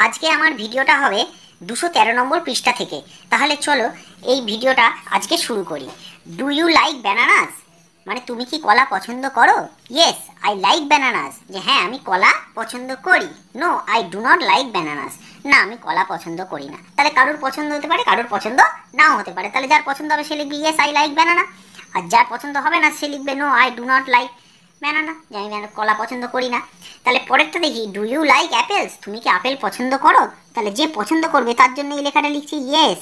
আজকে আমার ভিডিওটা হবে 213 নম্বর পৃষ্ঠা থেকে। তাহলে চলো এই ভিডিওটা আজকে শুরু করি। Do you like bananas? মানে তুমি কি কলা পছন্দ করো? ইয়েস আই লাইক ব্যানানাস, যে হ্যাঁ আমি কলা পছন্দ করি। No I do not like bananas, না আমি কলা পছন্দ করি না। তাহলে কারোর পছন্দ হতে পারে, কারোর পছন্দ নাও হতে পারে। তাহলে যার পছন্দ হবে সে লিখবে ইয়েস আই লাইক ব্যানানা, আর যার পছন্দ হবে না সে লিখবে no I do not like banana, যে আমি কলা পছন্দ করি না। তাহলে পরেরটা দেখি, ডু ইউ লাইক অ্যাপেলস? তুমি কি আপেল পছন্দ করো? তাহলে যে পছন্দ করবে তার জন্য এই লেখাটা লিখছি ইয়েস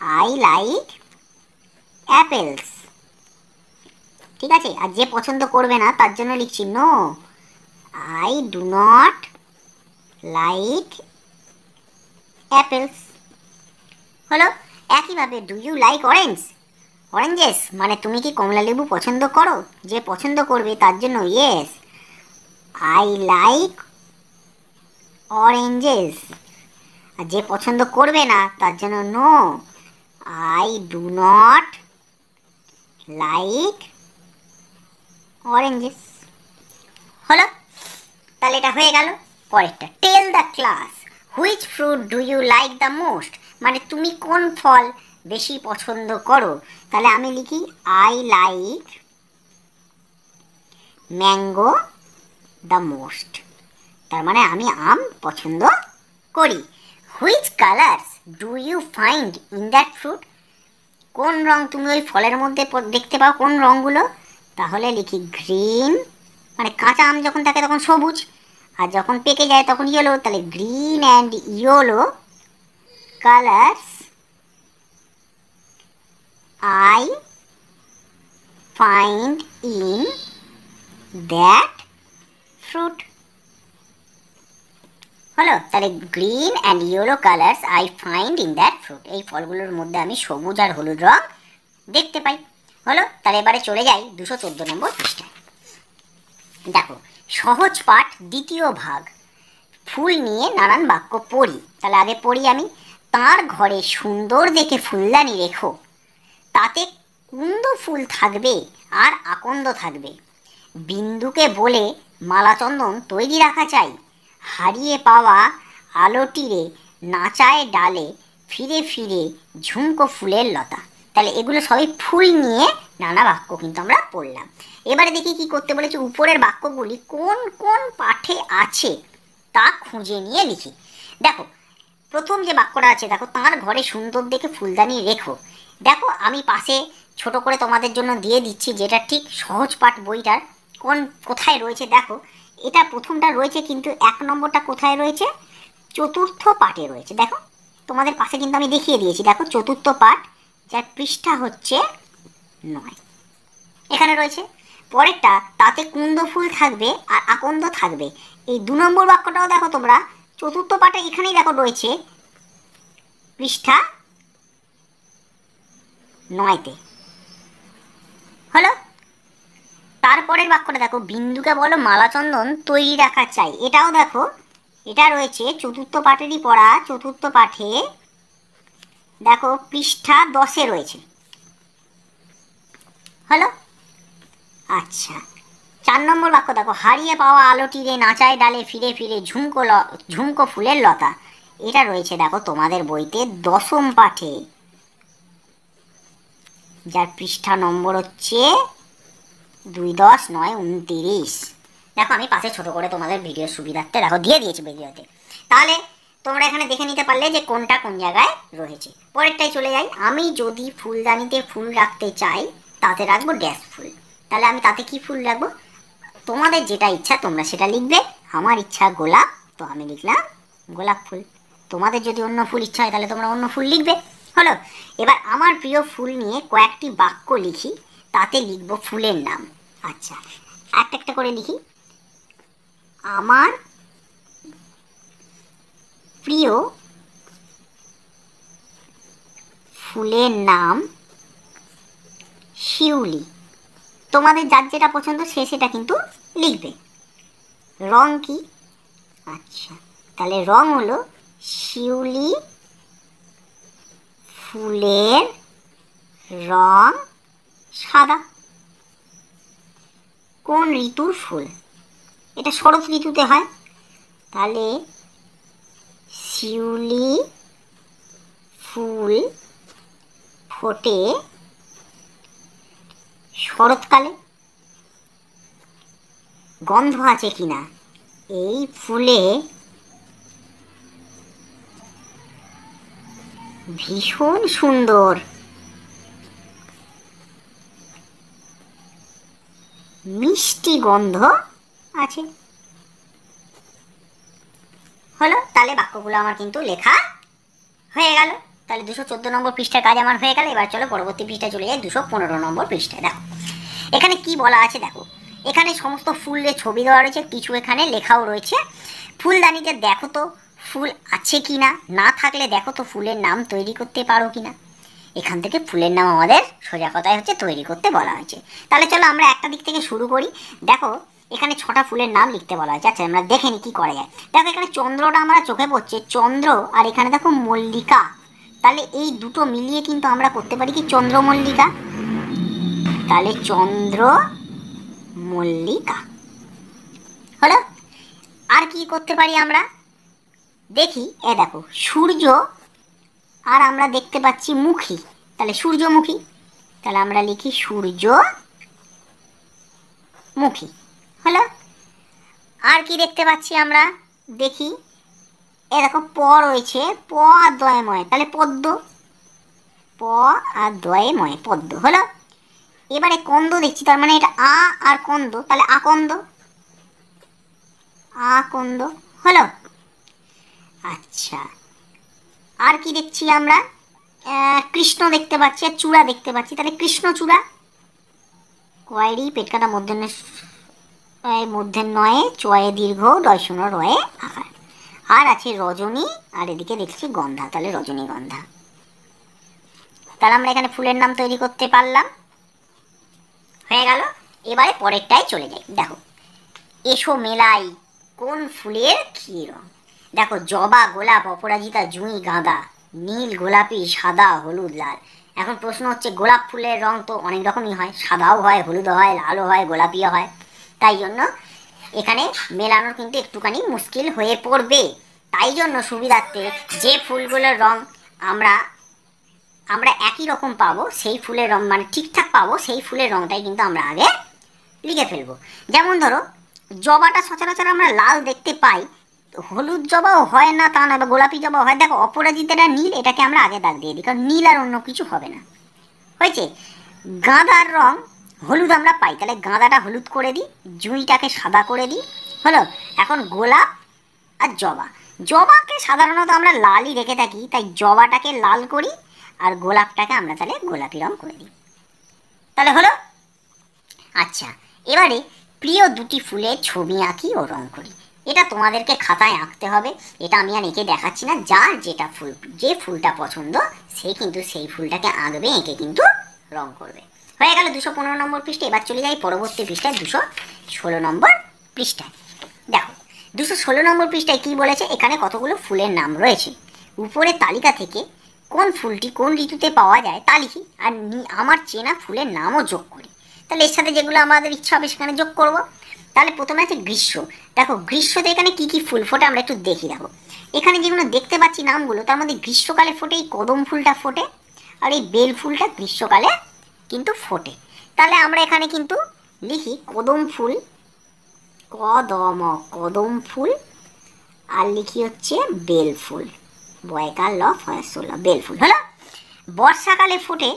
আই লাইক অ্যাপেলস, ঠিক আছে। আর যে পছন্দ করবে না তার জন্য লিখছি no I do not like apples. হলো। একইভাবে do you like orange? Oranges মানে তুমি কি কমলা লেবু পছন্দ করো? যে পছন্দ করবে তার জন্য ইয়েস আই লাইক অরেঞ্জেস, আর যে পছন্দ করবে না তার জন্য no I do not like oranges. হলো। তাহলে এটা হয়ে গেল। পরেরটা, tell the class which fruit do you like the most? মানে তুমি কোন ফল বেশি পছন্দ করো? তাহলে আমি লিখি I like mango the most, তার মানে আমি আম পছন্দ করি। Which colours do you find in that fruit? কোন রং তুমি ওই ফলের মধ্যে দেখতে পাও, কোন রঙগুলো? তাহলে লিখি গ্রিন, মানে কাঁচা আম যখন থাকে তখন সবুজ, আর যখন পেকে যায় তখন ইয়েলো। তাহলে green and yellow colours I find in that fruit. হলো। তাহলে green and yellow colours I find in that fruit, এই ফলগুলোর মধ্যে আমি সবুজ আর হলুদ রং দেখতে পাই। হলো। তাহলে এবারে চলে যাই 214 নম্বর পৃষ্ঠায়। দেখো, সহজ পাঠ দ্বিতীয় ভাগ, ফুল নিয়ে নানান বাক্য পড়ি। তাহলে আগে পড়ি আমি। তার ঘরে সুন্দর দেখে ফুলদানি রেখো, তাতে কুন্দ ফুল থাকবে আর আকন্দ থাকবে। বিন্দুকে বলে মালাচন্দন তৈরি রাখা চাই, হারিয়ে পাওয়া আলোটিরে নাচায় ডালে, ফিরে ফিরে ঝুমকো ফুলের লতা। তাহলে এগুলো সবই ফুল নিয়ে নানা বাক্য কিন্তু আমরা পড়লাম। এবারে দেখি কি করতে বলেছে। উপরের বাক্যগুলি কোন কোন পাঠে আছে তা খুঁজে নিয়ে লিখি। দেখো, প্রথম যে বাক্যটা আছে, দেখো তাঁর ঘরে সুন্দর দেখে ফুলদানি রেখো। দেখো আমি পাশে ছোট করে তোমাদের জন্য দিয়ে দিচ্ছি, যেটা ঠিক সহজ পাঠ বইটার কোথায় রয়েছে। দেখো, এটা প্রথমটা রয়েছে, কিন্তু 1 নম্বরটা কোথায় রয়েছে? চতুর্থ পাঠে রয়েছে। দেখো তোমাদের পাশে কিন্তু আমি দেখিয়ে দিয়েছি। দেখো চতুর্থ পাঠ, যার পৃষ্ঠা হচ্ছে 9, এখানে রয়েছে। পরেরটা, তাতে কুন্দ ফুল থাকবে আর আকন্দ থাকবে। এই 2 নম্বর বাক্যটাও দেখো তোমরা চতুর্থ পাঠে এখানেই দেখো রয়েছে, পৃষ্ঠা 9-তে। হলো। তারপরের বাক্যটা দেখো, বিন্দুকে বলো মালাচন্দন তৈরি রাখা চাই। এটাও দেখো, এটা রয়েছে চতুর্থ পাঠেরই পড়া, চতুর্থ পাঠে দেখো পৃষ্ঠা 10-এ রয়েছে। হলো। আচ্ছা, 4 নম্বর বাক্য দেখো, হারিয়ে পাওয়া আলোটিরে নাচায় ডালে, ফিরে ফিরে ঝুমকো ফুলের লতা। এটা রয়েছে দেখো তোমাদের বইতে 10ম পাঠে, যার পৃষ্ঠা নম্বর হচ্ছে 2, 10, 9, 29। দেখো আমি পাশে ছোট করে তোমাদের ভিডিওর সুবিধার্থে দেখো দিয়ে দিয়েছি ভিডিওতে। তাহলে তোমরা এখানে দেখে নিতে পারলে যে কোনটা কোন জায়গায় রয়েছে। পরেরটাই চলে যাই। আমি যদি ফুলদানিতে ফুল রাখতে চাই, তাতে রাখবো ড্যাশ ফুল। তাহলে আমি তাতে কি ফুল রাখবো? তোমাদের যেটা ইচ্ছা তোমরা সেটা লিখবে। আমার ইচ্ছা গোলাপ, তো আমি লিখলাম গোলাপ ফুল। তোমাদের যদি অন্য ফুল ইচ্ছা হয় তাহলে তোমরা অন্য ফুল লিখবে। হলো। এবার আমার প্রিয় ফুল নিয়ে কয়েকটি বাক্য লিখি, তাতে লিখবো ফুলের নাম। আচ্ছা, একটা একটা করে লিখি। আমার প্রিয় ফুলের নাম শিউলি। তোমাদের যার যেটা পছন্দ সে সেটা কিন্তু লিখবে। রং কি? আচ্ছা, তাহলে রং হলো শিউলি ফুলের রং সাদা। কোন ঋতুর ফুল? এটা শরৎ ঋতুতে হয়। তাহলে শিউলি ফুল ফোটে শরৎকালে, গন্ধ আছে কিনা? এই ফুলে ভীষণ সুন্দর মিষ্টি গন্ধ আছে। হলো, তাহলে বাক্যগুলো আমার কিন্তু লেখা হয়ে গেল। তাহলে 214 নম্বর পৃষ্ঠার কাজ আমার হয়ে গেল। এবার চলো পরবর্তী পৃষ্ঠায় চলে যাই, 215 নম্বর পৃষ্ঠায়। দেখো এখানে কি বলা আছে, দেখো এখানে সমস্ত ফুলের ছবি দেওয়া রয়েছে, কিছু এখানে লেখাও রয়েছে। ফুলদানিতে দেখো তো ফুল আছে কি না, না থাকলে দেখো তো ফুলের নাম তৈরি করতে পারো কি না। এখান থেকে ফুলের নাম আমাদের সোজা কথায় হচ্ছে তৈরি করতে বলা হয়েছে। তাহলে চলো আমরা একটা দিক থেকে শুরু করি। দেখো এখানে 6টা ফুলের নাম লিখতে বলা হয়েছে। আচ্ছা আমরা দেখে নিই কী করা যায়। দেখো এখানে চন্দ্রটা আমরা চোখে পড়ছে, চন্দ্র, আর এখানে দেখো মল্লিকা। তাহলে এই দুটো মিলিয়ে কিন্তু আমরা করতে পারি কি চন্দ্রমল্লিকা। তাহলে চন্দ্র মল্লিকা হলো। আর কি করতে পারি আমরা দেখি, এ দেখো সূর্য, আর আমরা দেখতে পাচ্ছি মুখী, তাহলে সূর্যমুখী। তাহলে আমরা লিখি সূর্যমুখী হলো। আর কি দেখতে পাচ্ছি আমরা দেখি, এ দেখো প রয়েছে, প আর দয়ে ময়, তাহলে পদ্ম, প আর দয়ে ময় পদ্ম হলো। এবারে কন্দ দেখছি, তার মানে এটা আ আর কন্দ, তাহলে আকন্দ, আকন্দ হলো। আচ্ছা আর কি দেখছি আমরা, কৃষ্ণ দেখতে পাচ্ছি আর চূড়া দেখতে পাচ্ছি, তাহলে কৃষ্ণচূড়া, কয়েরই পেট কাটা মধ্যে নয়ে, চয়ে দীর্ঘ, ডয় শূন্য রয়ে আকার। আর আছে রজনী, আর এদিকে দেখছি গন্ধা, তাহলে রজনীগন্ধা। তাহলে আমরা এখানে ফুলের নাম তৈরি করতে পারলাম, হয়ে গেল। এবারে পরেরটায় চলে যাই। দেখো এসো মেলাই কোন ফুলের কি রং। দেখো জবা, গোলাপ, অপরাজিতা, জুঁই, গাঁদা, নীল, গোলাপি, সাদা, হলুদ, লাল। এখন প্রশ্ন হচ্ছে গোলাপ ফুলের রং তো অনেক রকমই হয়, সাদাও হয়, হলুদও হয়, লালও হয়, গোলাপিও হয়। তাই জন্য এখানে মেলানোর কিন্তু একটুখানি মুশকিল হয়ে পড়বে। তাই জন্য সুবিধার্থে যে ফুলগুলোর রং আমরা আমরা একই রকম পাবো, সেই ফুলের রং মানে ঠিকঠাক পাবো, সেই ফুলের রংটাই কিন্তু আমরা আগে লিখে ফেলবো। যেমন ধরো জবাটা সচরাচর আমরা লাল দেখতে পাই, হলুদ জবাও হয় না তা না, বা গোলাপি জবাও হয়। দেখো অপরাজিতাটা নীল, এটাকে আমরা আগে দাগ দিয়ে দিই, কারণ নীল আর অন্য কিছু হবে না, হয়েছে। গাঁদার রং হলুদ আমরা পাই, তাহলে গাঁদাটা হলুদ করে দিই, জুঁইটাকে সাদা করে দিই হলো। এখন গোলাপ আর জবা, জবাকে সাধারণত আমরা লালই রেখে থাকি, তাই জবাটাকে লাল করি, আর গোলাপটাকে আমরা তাহলে গোলাপি রং করে দিই, তাহলে হলো। আচ্ছা এবারে প্রিয় দুটি ফুলের ছবি আঁকি ও রং করি। এটা তোমাদেরকে খাতায় আঁকতে হবে, এটা আমি আর এঁকে দেখাচ্ছি না। যার যেটা ফুল, যে ফুলটা পছন্দ সে কিন্তু সেই ফুলটাকে আঁকবে, এঁকে কিন্তু রং করবে। হয়ে গেল 215 নম্বর পৃষ্ঠা। এবার চলে যাই পরবর্তী পৃষ্ঠায় 216 নম্বর পৃষ্ঠায়। দেখো 216 নম্বর পৃষ্ঠায় কি বলেছে, এখানে কতগুলো ফুলের নাম রয়েছে। উপরের তালিকা থেকে কোন ফুলটি কোন ঋতুতে পাওয়া যায় তা লিখি, আর আমার চেনা ফুলের নামও যোগ করি। তাহলে এর সাথে যেগুলো আমাদের ইচ্ছা হবে সেখানে যোগ করব। তাহলে প্রথমে আছে গ্রীষ্ম। দেখো গ্রীষ্মতে এখানে কি কি ফুল ফোটে আমরা একটু দেখি। দেখো এখানে যেগুলো দেখতে পাচ্ছি নামগুলো, তার মধ্যে গ্রীষ্মকালে ফোটে এই কদম ফুলটা ফোটে, আর এই বেল ফুলটা গ্রীষ্মকালে কিন্তু ফোটে। তাহলে আমরা এখানে কিন্তু লিখি কদম ফুল, কদম ফুল, আর লিখি হচ্ছে বেল ফুল, বয়কার ল ফয়সল বেল ফুল হলো। বর্ষাকালে ফোটে,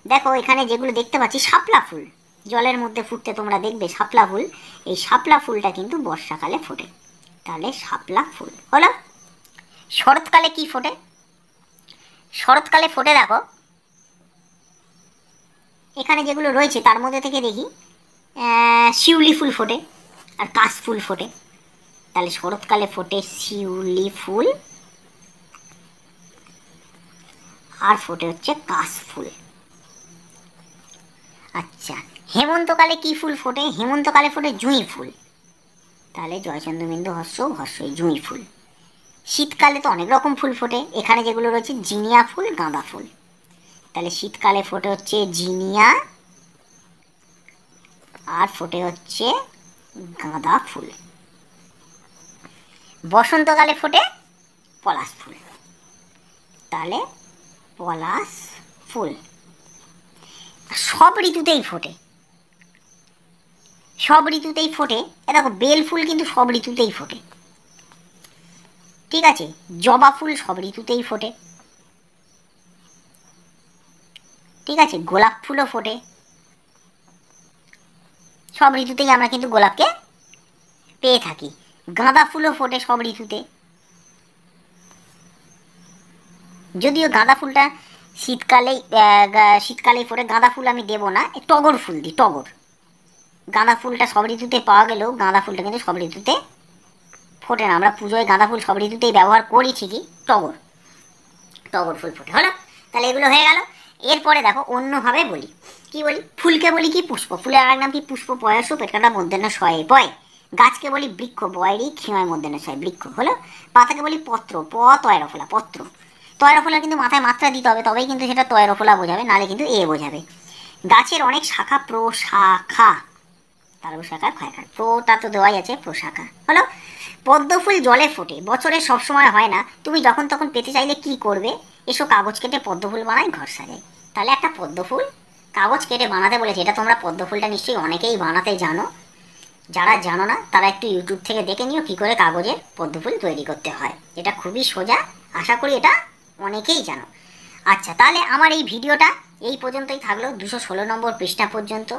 দেখো এখানে যেগুলো দেখতে পাচ্ছি শাপলা ফুল, জলের মধ্যে ফুটতে তোমরা দেখবে শাপলা ফুল, এই শাপলা ফুলটা কিন্তু বর্ষাকালে ফোটে, তাহলে শাপলা ফুল হলো। শরৎকালে কি ফোটে, শরৎকালে ফোটে দেখো এখানে যেগুলো রয়েছে তার মধ্যে থেকে দেখি শিউলি ফুল ফোটে আর কাশ ফুল ফোটে, তাহলে শরৎকালে ফোটে শিউলি ফুল আর ফোটে হচ্ছে কাশ ফুল। আচ্ছা হেমন্তকালে কি ফুল ফোটে, হেমন্তকালে ফোটে জুঁই ফুল, তাহলে জয়চন্দ্রবিন্দু হর্ষই জুঁই ফুল। শীতকালে তো অনেক রকম ফুল ফোটে, এখানে যেগুলো রয়েছে জিনিয়া ফুল, গাঁদা ফুল, তাহলে শীতকালে ফোটে হচ্ছে জিনিয়া আর ফোটে হচ্ছে গাঁদা ফুল। বসন্তকালে ফোটে পলাশ ফুল। তাহলে পলাশ ফুল সব ঋতুতেই ফোটে, সব ঋতুতেই ফোটে। এ দেখো বেল ফুল কিন্তু সব ঋতুতেই ফোটে, ঠিক আছে। জবা ফুল সব ঋতুতেই ফোটে, ঠিক আছে। গোলাপ ফুলও ফোটে, সব ঋতুতেই আমরা কিন্তু গোলাপকে পেয়ে থাকি। গাঁদা ফুলও ফোটে সব ঋতুতে, যদিও গাঁদা ফুলটা শীতকালেই ফোটে। গাঁদা ফুল আমি দেবো না, টগর ফুল দিই, টগর। গাঁদা ফুলটা সব ঋতুতে পাওয়া গেলেও গাঁদা ফুলটা কিন্তু সব ঋতুতে ফোটে না। আমরা পুজোয় গাঁদা ফুল সব ঋতুতেই ব্যবহার করি ঠিকই, টগর, টগর ফুল ফোটে। হলো, তাহলে এগুলো হয়ে গেল। এরপরে দেখো অন্যভাবে বলি, কি বলি? ফুলকে বলি কি পুষ্প, ফুলের আর নাম কি পুষ্প, পয়সু, পেটকাটা মধ্যে না শয়ে পয়। গাছকে বলি বৃক্ষ, বয়েরই ক্ষীণয় মধ্যে না শয়, বৃক্ষ। হলো, পাতাকে বলি পত্র, তয়রফলা, পত্র। তয়রফলা কিন্তু মাথায় মাত্রা দিতে হবে, তবেই কিন্তু সেটা তয়রফলা বোঝাবে, নাহলে কিন্তু এ বোঝাবে। গাছের অনেক শাখা, প্রশাখা, তার শাখা ক্ষয়কার, প্রটা তো দেওয়াই আছে, প্রশাখা। হলো, পদ্ম ফুল জলে ফোটে, বছরে সবসময় হয় না, তুমি যখন তখন পেতে চাইলে কি করবে? এসো কাগজ কেটে পদ্ম ফুল বানাই, ঘর সাজাই। তাহলে একটা পদ্ম ফুল কাগজ কেটে বানাতে বলেছে, এটা তোমরা পদ্ম ফুলটা নিশ্চয়ই অনেকেই বানাতে জানো। যারা জানো না তারা একটু ইউটিউব থেকে দেখে নিও কী করে কাগজের পদ্ম ফুল তৈরি করতে হয়। এটা খুবই সোজা, আশা করি এটা অনেকেই জানো। আচ্ছা, তাহলে আমার এই ভিডিওটা এই পর্যন্তই থাকলো, 216 নম্বর পৃষ্ঠা পর্যন্ত।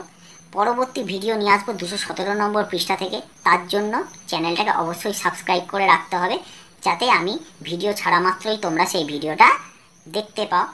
পরবর্তী ভিডিও নিয়ে আসবো 217 নম্বর পৃষ্ঠা থেকে। তার জন্য চ্যানেলটাকে অবশ্যই সাবস্ক্রাইব করে রাখতে হবে, যাতে আমি ভিডিও ছাড়া মাত্রই তোমরা সেই ভিডিওটা দেখতে পাও।